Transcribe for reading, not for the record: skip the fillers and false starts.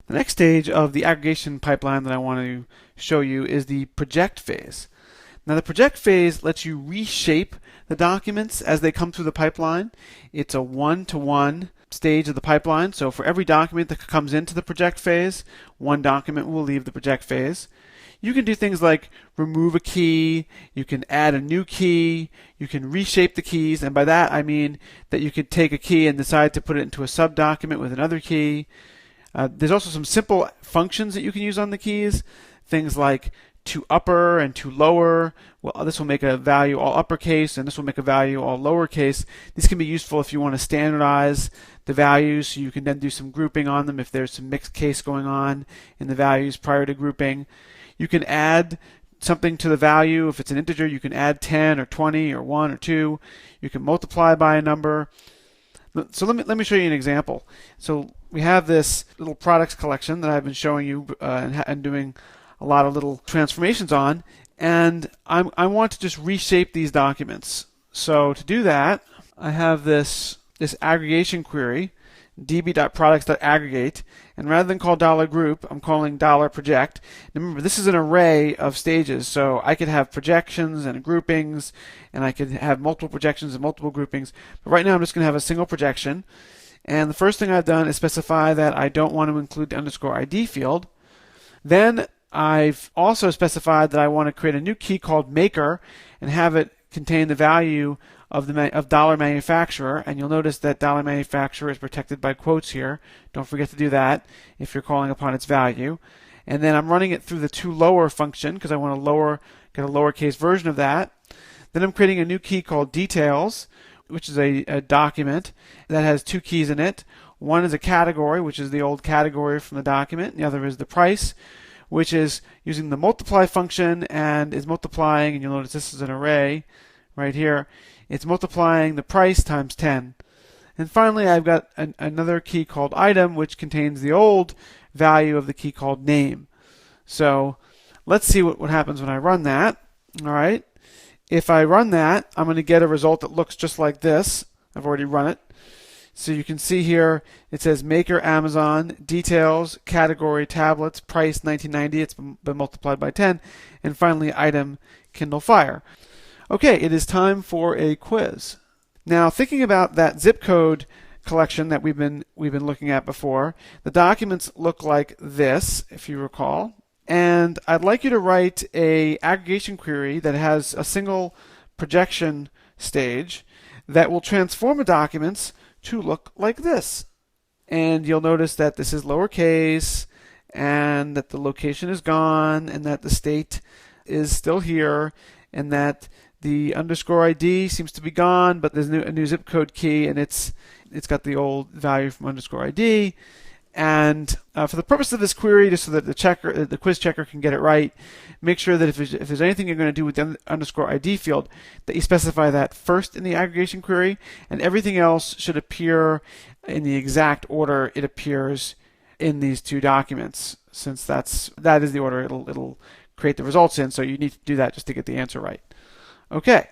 The next stage of the aggregation pipeline that I want to show you is the project phase. Now the project phase lets you reshape the documents as they come through the pipeline. It's a one-to-one stage of the pipeline. So for every document that comes into the project phase, one document will leave the project phase. You can do things like remove a key, you can add a new key, you can reshape the keys, and by that I mean that you could take a key and decide to put it into a subdocument with another key. There's also some simple functions that you can use on the keys, things like to upper and to lower. Well, this will make a value all uppercase, and this will make a value all lowercase. These can be useful if you want to standardize the values, so you can then do some grouping on them if there's some mixed case going on in the values prior to grouping. You can add something to the value. If it's an integer, you can add 10 or 20 or 1 or 2. You can multiply by a number. So let me show you an example. So we have this little products collection that I've been showing you and doing a lot of little transformations on, and I want to just reshape these documents. So to do that, I have this aggregation query, db.products.aggregate, and rather than call $group, I'm calling $project. Now remember, this is an array of stages, so I could have projections and groupings, and I could have multiple projections and multiple groupings. But right now I'm just going to have a single projection. And the first thing I've done is specify that I don't want to include the underscore ID field. Then I've also specified that I want to create a new key called maker and have it contain the value of dollar manufacturer, and you'll notice that dollar manufacturer is protected by quotes here. Don't forget to do that if you're calling upon its value. And then I'm running it through the toLower function because I want to get a lowercase version of that. Then I'm creating a new key called details, which is a document that has two keys in it. One is a category, which is the old category from the document. The other is the price, which is using the multiply function and is multiplying, and you'll notice this is an array right here. It's multiplying the price times 10. And finally, I've got another key called item, which contains the old value of the key called name. So let's see what happens when I run that. All right. If I run that, I'm going to get a result that looks just like this. I've already run it. So you can see here it says maker Amazon, details, category tablets, price 1990. It's been multiplied by 10. And finally, item Kindle Fire. Okay, it is time for a quiz. Now, thinking about that zip code collection that we've been looking at before, the documents look like this, if you recall. And I'd like you to write a aggregation query that has a single projection stage that will transform the documents to look like this. And you'll notice that this is lowercase, and that the location is gone, and that the state is still here, and that the underscore ID seems to be gone, but there's a new zip code key, and it's got the old value from underscore ID. And for the purpose of this query, just so that the quiz checker can get it right, make sure that if there's anything you're going to do with the underscore ID field, that you specify that first in the aggregation query, and everything else should appear in the exact order it appears in these two documents, since that is the order it'll create the results in. So you need to do that just to get the answer right. Okay,